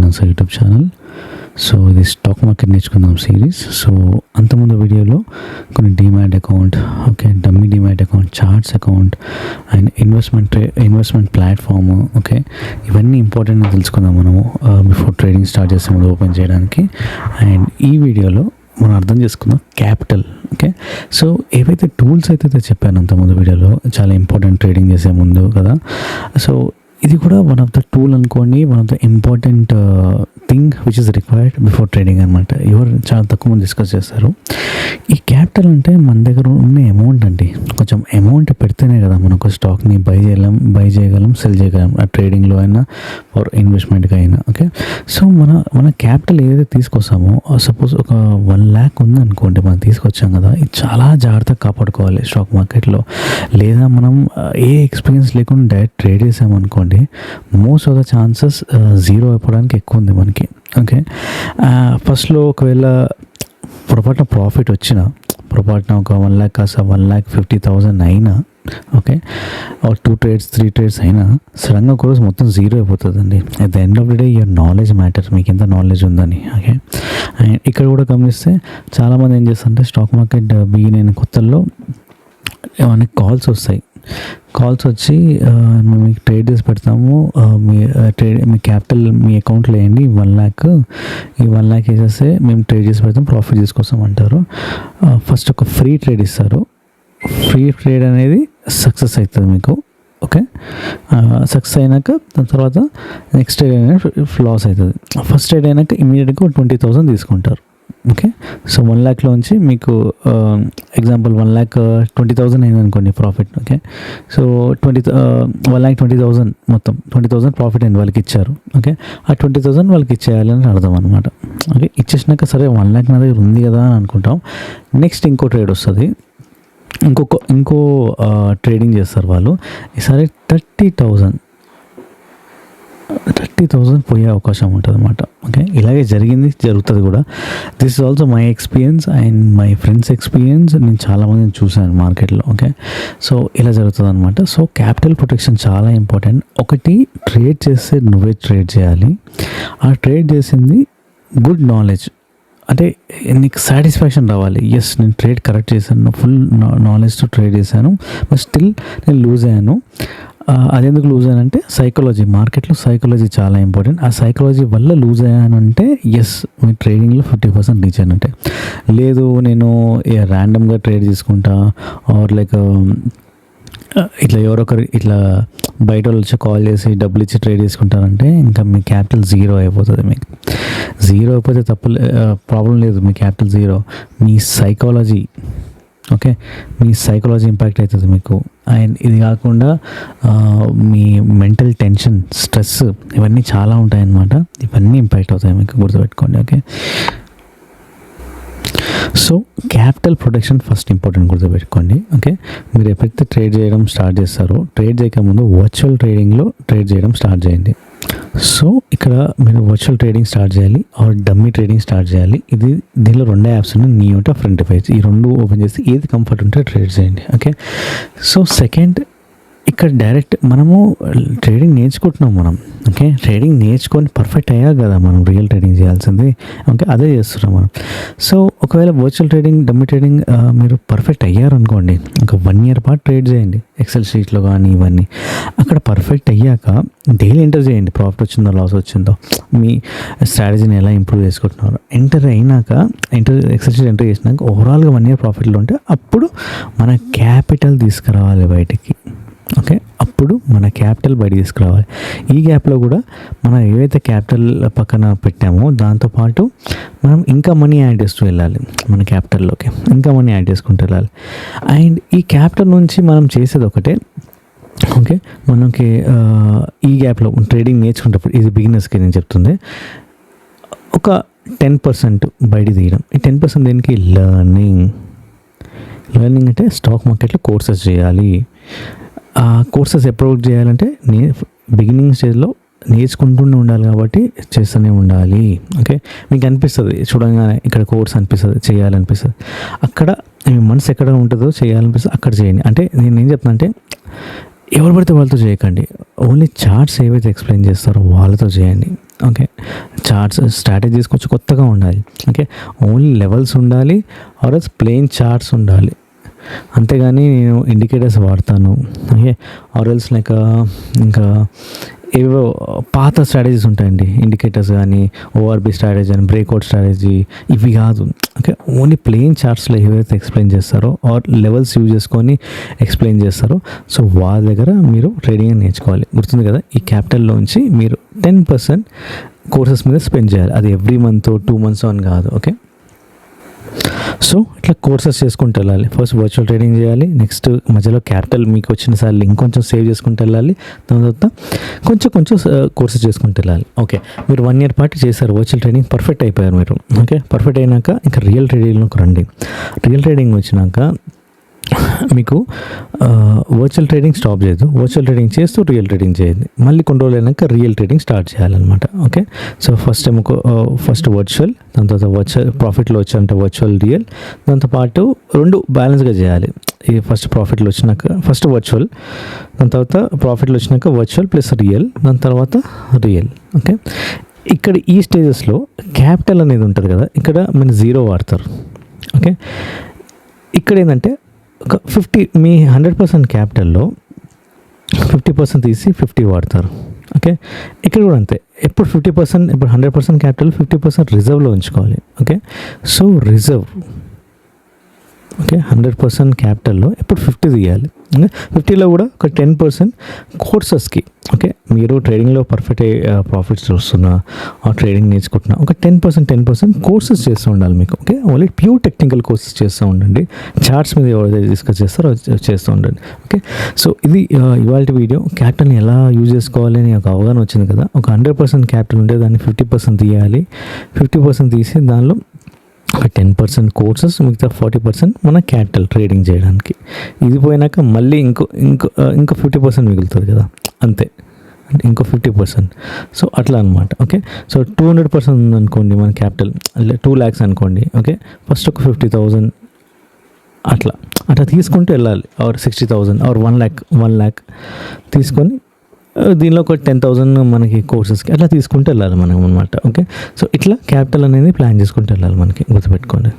Finance YouTube channel. So ఇది stock market నేర్చుకుందాం series. So అంతకుముందు వీడియోలో కొన్ని demat account, okay, dummy demat account, charts account and investment platform, okay, ఇవన్నీ important తెలుసుకుందాం మనము బిఫోర్ ట్రేడింగ్ స్టార్ట్ చేసే ముందు ఓపెన్ చేయడానికి. అండ్ ఈ వీడియోలో మనం అర్థం చేసుకుందాం క్యాపిటల్. ఓకే, సో ఏవైతే టూల్స్ అయితే చెప్పాను అంతకుముందు వీడియోలో, చాలా ఇంపార్టెంట్ ట్రేడింగ్ చేసే ముందు కదా. సో ఇది కూడా వన్ ఆఫ్ ద టూల్ అనుకోండి, one of the important thing which is required before trading అనమాట. ఎవరు చాలా తక్కువ మంది డిస్కస్ చేస్తారు. ఈ క్యాపిటల్ అంటే మన దగ్గర ఉన్న అమౌంట్ అండి. కొంచెం అమౌంట్ పెడితేనే కదా మనం ఒక స్టాక్ని బై చేయగలం, సెల్ చేయగలం, ఆ ట్రేడింగ్లో అయినా ఆర్ ఇన్వెస్ట్మెంట్కి అయినా. ఓకే, సో మన క్యాపిటల్ ఏదైతే తీసుకొస్తామో, సపోజ్ ఒక 1 lakh ఉందనుకోండి, మనం తీసుకొచ్చాం కదా, ఇది చాలా జాగ్రత్తగా కాపాడుకోవాలి స్టాక్ మార్కెట్లో. లేదా మనం ఏ ఎక్స్పీరియన్స్ లేకుండా డైరెక్ట్ ట్రేడ్ చేసామనుకోండి, most of the chances zero అయిపోవడానికి ఎక్కువ ఉంది మనకి. ఓకే, ఫస్ట్లో ఒకవేళ పొరపాటున ప్రాఫిట్ వచ్చిన, పొరపాటున ఒక 1 lakh కాస్త 1,50,000 అయినా, ఓకే, 2 trades 3 trades అయినా సడన్గా ఒక రోజు మొత్తం జీరో అయిపోతుందండి. At the end of the day your knowledge matter, మీకు ఎంత నాలెడ్జ్ ఉందని. ఓకే, అండ్ ఇక్కడ కూడా గమనిస్తే చాలామంది ఏం చేస్తారంటే స్టాక్ మార్కెట్ బిగిన్ అయిన కొత్తల్లో మనకి కాల్స్ వచ్చి మేము మీకు ట్రేడ్ చేసి పెడతాము, మీ క్యాపిటల్ మీ అకౌంట్లో వేయండి 1 lakh, ఈ 1 lakh వేసేస్తే మేము ట్రేడ్ చేసి పెడతాం, ప్రాఫిట్ తీసుకొస్తాం అంటారు. ఫస్ట్ ఒక ఫ్రీ ట్రేడ్ ఇస్తారు. ఫ్రీ ట్రేడ్ అనేది సక్సెస్ అవుతుంది మీకు. ఓకే, సక్సెస్ అయినాక దాని తర్వాత నెక్స్ట్ ట్రేడ్ అయినా లాస్ అవుతుంది. ఫస్ట్ ట్రేడ్ అయినాక ఇమీడియట్గా 20,000 తీసుకుంటారు. ఓకే, సో 1 lakhలోంచి మీకు ఎగ్జాంపుల్ 1,20,000 అయింది అనుకోండి ప్రాఫిట్. ఓకే, సో 1,20,000 మొత్తం 20,000 ప్రాఫిట్ అయింది, వాళ్ళకి ఇచ్చారు. ఓకే, ఆ 20,000 వాళ్ళకి ఇచ్చేయాలని అర్థం అనమాట. ఓకే, ఇచ్చేసినాక సరే 1 lakh నా దగ్గర ఉంది కదా అని అనుకుంటాం. నెక్స్ట్ ఇంకో ట్రేడ్ వస్తుంది, ఇంకో ట్రేడింగ్ చేస్తారు వాళ్ళు. ఈసారి 30,000 పోయే అవకాశం ఉంటుంది అనమాట. ఓకే, ఇలాగే జరుగుతుంది కూడా. This is also my experience and my friends experience. నేను చాలామందిని చూశాను మార్కెట్లో. ఓకే, సో ఇలా జరుగుతుంది అనమాట. సో క్యాపిటల్ ప్రొటెక్షన్ చాలా ఇంపార్టెంట్. ఒకటి, ట్రేడ్ చేస్తే నువ్వే ట్రేడ్ చేయాలి. ఆ ట్రేడ్ చేసింది గుడ్ నాలెడ్జ్, అంటే నీకు సాటిస్ఫాక్షన్ రావాలి. ఎస్, నేను ట్రేడ్ కరెక్ట్ చేశాను, ఫుల్ నాలెడ్జ్తో ట్రేడ్ చేశాను, బట్ స్టిల్ నేను లూజ్ అయ్యాను. అదెందుకు లూజ్ అయ్యానంటే సైకాలజీ, మార్కెట్లో సైకాలజీ చాలా ఇంపార్టెంట్. ఆ సైకాలజీ వల్ల లూజ్ అయ్యానంటే ఎస్, మీ ట్రేడింగ్లో 50% రీచ్ అయినట్టే. లేదు నేను ర్యాండమ్గా ట్రేడ్ చేసుకుంటా, ఆర్ లైక్ ఇట్లా ఎవరొకరు ఇట్లా బయట వాళ్ళు వచ్చి కాల్ చేసి డబ్బులు ఇచ్చి ట్రేడ్ చేసుకుంటారంటే ఇంకా మీ క్యాపిటల్ జీరో అయిపోతుంది. మీకు జీరో అయిపోతే ప్రాబ్లం లేదు, మీ క్యాపిటల్ జీరో. మీ సైకాలజీ, ఓకే, మీ సైకాలజీ ఇంపాక్ట్ అవుతుంది మీకు. అండ్ ఇది కాకుండా మీ మెంటల్ టెన్షన్, స్ట్రెస్, ఇవన్నీ చాలా ఉంటాయన్నమాట. ఇవన్నీ ఇంపాక్ట్ అవుతాయి మీకు, గుర్తుపెట్టుకోండి. Okay, so capital protection first important, గుర్తుపెట్టుకోండి. ఓకే, మీరు ఎప్పుడైతే ట్రేడ్ చేయడం స్టార్ట్ చేస్తారో, ట్రేడ్ చేయకముందు వర్చువల్ ట్రేడింగ్లో ట్రేడ్ చేయడం స్టార్ట్ చేయండి. సో ఇక్కడ మీరు వర్చువల్ ట్రేడింగ్ స్టార్ట్ చేయాలి ఆర్ డమ్మీ ట్రేడింగ్ స్టార్ట్ చేయాలి. దీనిలో 2 యాప్స్ ఉన్నాయి, నియోటా, ఫ్రంటిఫై. ఈ 2 ఓపెన్ చేసి ఏది కంఫర్ట్ ఉంటే ట్రేడ్ చేయండి. ఓకే, సో సెకండ్, ఇక్కడ డైరెక్ట్ మనము ట్రేడింగ్ నేర్చుకుంటున్నాం మనం. ఓకే, ట్రేడింగ్ నేర్చుకొని పర్ఫెక్ట్ అయ్యాక కదా మనం రియల్ ట్రేడింగ్ చేయాల్సింది. ఓకే, అదే చేస్తున్నాం మనం. సో ఒకవేళ వర్చువల్ ట్రేడింగ్, డమ్మీ ట్రేడింగ్ మీరు పర్ఫెక్ట్ అయ్యారనుకోండి, ఒక 1 year పాటు ట్రేడ్ చేయండి, ఎక్సెల్ షీట్లో కానీ ఇవన్నీ. అక్కడ పర్ఫెక్ట్ అయ్యాక డైలీ ఎంటర్ చేయండి, ప్రాఫిట్ వచ్చిందో లాస్ వచ్చిందో, మీ స్ట్రాటజీని ఎలా ఇంప్రూవ్ చేసుకుంటున్నారు. ఎంటర్ అయినాక, ఎక్సెల్ షీట్ ఎంటర్ చేసినాక ఓవరాల్గా 1 year ప్రాఫిట్లో ఉంటే అప్పుడు మన క్యాపిటల్ తీసుకురావాలి బయటికి. ఓకే, అప్పుడు మన క్యాపిటల్ బయట తీసుకురావాలి. ఈ గ్యాప్లో కూడా మనం ఏవైతే క్యాపిటల్ పక్కన పెట్టామో దాంతోపాటు మనం ఇంకా మనీ యాడ్ చేస్తూ వెళ్ళాలి, మన క్యాపిటల్లోకి ఇంకా మనీ యాడ్ చేసుకుంటూ వెళ్ళాలి. అండ్ ఈ క్యాపిటల్ నుంచి మనం చేసేది ఒకటే. ఓకే, మనకి ఈ గ్యాప్లో ట్రేడింగ్ నేర్చుకునేటప్పుడు, ఇది బిగినర్స్కి నేను చెప్తుంది, ఒక 10% బయట తీయడం. ఈ 10% దేనికి? లర్నింగ్ అంటే స్టాక్ మార్కెట్లో కోర్సెస్ చేయాలి. ఆ కోర్సెస్ ఎప్పుడు చేయాలంటే బిగినింగ్ స్టేజ్లో నేర్చుకుంటూనే ఉండాలి కాబట్టి చేస్తూనే ఉండాలి. ఓకే, మీకు అనిపిస్తుంది చూడంగానే ఇక్కడ కోర్స్ అనిపిస్తుంది, చేయాలనిపిస్తుంది. అక్కడ మీ మనసు ఎక్కడ ఉంటుందో చేయాలనిపిస్తుంది, అక్కడ చేయండి. అంటే నేను ఏం చెప్తున్నా అంటే ఎవరు పడితే వాళ్ళతో చేయకండి, ఓన్లీ చార్ట్స్ ఏవైతే ఎక్స్ప్లెయిన్ చేస్తారో వాళ్ళతో చేయండి. ఓకే, చార్ట్స్ స్ట్రాటజీస్ కొంచెం కొత్తగా ఉండాలి. ఓకే, ఓన్లీ లెవెల్స్ ఉండాలి ఆర్ఎల్స్ ప్లెయిన్ చార్ట్స్ ఉండాలి. అంతేగాని నేను ఇండికేటర్స్ వాడతాను, ఓకే, ఆర్ఎల్స్ లైక్ ఇంకా ఏవో పాత స్ట్రాటజీస్ ఉంటాయండి, ఇండికేటర్స్ కానీ ఓఆర్బి స్ట్రాటజీ అని, బ్రేక్అవుట్ స్ట్రాటజీ, ఇవి కాదు. ఓకే, ఓన్లీ ప్లెయిన్ చార్ట్స్లో ఏవైతే ఎక్స్ప్లెయిన్ చేస్తారో ఆర్ లెవెల్స్ యూజ్ చేసుకొని ఎక్స్ప్లెయిన్ చేస్తారో, సో వాళ్ళ దగ్గర మీరు ట్రేడింగ్ నేర్చుకోవాలి. గుర్తుంది కదా, ఈ క్యాపిటల్లోంచి మీరు 10% కోర్సెస్ మీద స్పెండ్ చేయాలి. అది ఎవ్రీ మంత్ 2 months అని కాదు. ఓకే, సో ఇట్లా కోర్సెస్ చేసుకుంటూ వెళ్ళాలి. ఫస్ట్ వర్చువల్ ట్రేడింగ్ చేయాలి, నెక్స్ట్ మధ్యలో క్యాపిటల్ మీకు వచ్చిన సార్లు ఇంకొంచెం సేవ్ చేసుకుంటూ వెళ్ళాలి, దాని తర్వాత కొంచెం కోర్సెస్ చేసుకుంటూ వెళ్ళాలి. ఓకే, మీరు 1 year పాటు చేశారు వర్చువల్ ట్రేడింగ్, పర్ఫెక్ట్ అయిపోయారు మీరు. ఓకే, పర్ఫెక్ట్ అయినాక ఇంకా రియల్ ట్రేడింగ్లోకి రండి. రియల్ ట్రేడింగ్ వచ్చినాక మీకు వర్చువల్ ట్రేడింగ్ స్టాప్ చేయదు, వర్చువల్ ట్రేడింగ్ చేస్తూ రియల్ ట్రేడింగ్ చేయండి. మళ్ళీ కొన్ని రోజులు అయినాక రియల్ ట్రేడింగ్ స్టార్ట్ చేయాలన్నమాట. ఓకే, సో ఫస్ట్ వర్చువల్, దాని తర్వాత వర్చువల్ ప్రాఫిట్లో వచ్చాయంటే వర్చువల్ రియల్, దాంతోపాటు 2 బ్యాలెన్స్గా చేయాలి. ఈ ఫస్ట్ ప్రాఫిట్లో వచ్చినాక ఫస్ట్ వర్చువల్, దాని తర్వాత ప్రాఫిట్లో వచ్చినాక వర్చువల్ ప్లస్ రియల్, దాని తర్వాత రియల్. ఓకే, ఇక్కడ ఈ స్టేజెస్లో క్యాపిటల్ అనేది ఉంటుంది కదా, ఇక్కడ మీరు 0 వాడతారు. ఓకే, ఇక్కడ ఏంటంటే ఒక 50 మీ 100% క్యాపిటల్లో 50% తీసి 50 వాడతారు. ఓకే, ఇక్కడ కూడా అంతే, ఎప్పుడు 50%, ఇప్పుడు 100% క్యాపిటల్ 50% రిజర్వ్లో ఉంచుకోవాలి. ఓకే, సో రిజర్వ్, ఓకే, 100% క్యాపిటల్లో ఇప్పుడు 50 తీయాలి. 50లో కూడా ఒక 10% కోర్సెస్కి. ఓకే, మీరు ట్రేడింగ్లో పర్ఫెక్ట్ ప్రాఫిట్స్ చూస్తున్నా ఆ ట్రేడింగ్ నేర్చుకుంటున్నా ఒక 10% కోర్సెస్ చేస్తూ ఉండాలి మీకు. Okay, only pure technical courses చేస్తూ ఉండండి. చార్ట్స్ మీద ఎవరైతే డిస్కస్ చేస్తారో చేస్తూ ఉండండి. ఓకే, సో ఇది ఇవాళ వీడియో. క్యాపిటల్ని ఎలా యూజ్ చేసుకోవాలి అని ఒక అవగాహన వచ్చింది కదా. ఒక 100% క్యాపిటల్ ఉంటే దాన్ని 50% తీయాలి. 50% తీసి దానిలో ఒక 10% కోర్సెస్, మిగతా 40% మన క్యాపిటల్ ట్రేడింగ్ చేయడానికి. ఇది పోయినాక మళ్ళీ ఇంకో 50% మిగులుతుంది కదా, అంతే, అంటే ఇంకో 50%. సో అట్లా అనమాట. ఓకే, సో 200% ఉందనుకోండి మన క్యాపిటల్, 2 lakhs అనుకోండి. ఓకే, ఫస్ట్ ఒక 50,000 అట్లా తీసుకుంటూ వెళ్ళాలి. ఆర్ 60,000 ఆర్ 1 lakh తీసుకొని దీనిలో ఒక 10,000 మనకి కోర్సెస్కి అట్లా తీసుకుంటూ వెళ్ళాలి మనం అనమాట. ఓకే, సో ఇట్లా క్యాపిటల్ అనేది ప్లాన్ చేసుకుంటూ వెళ్ళాలి మనకి, గుర్తుపెట్టుకోండి.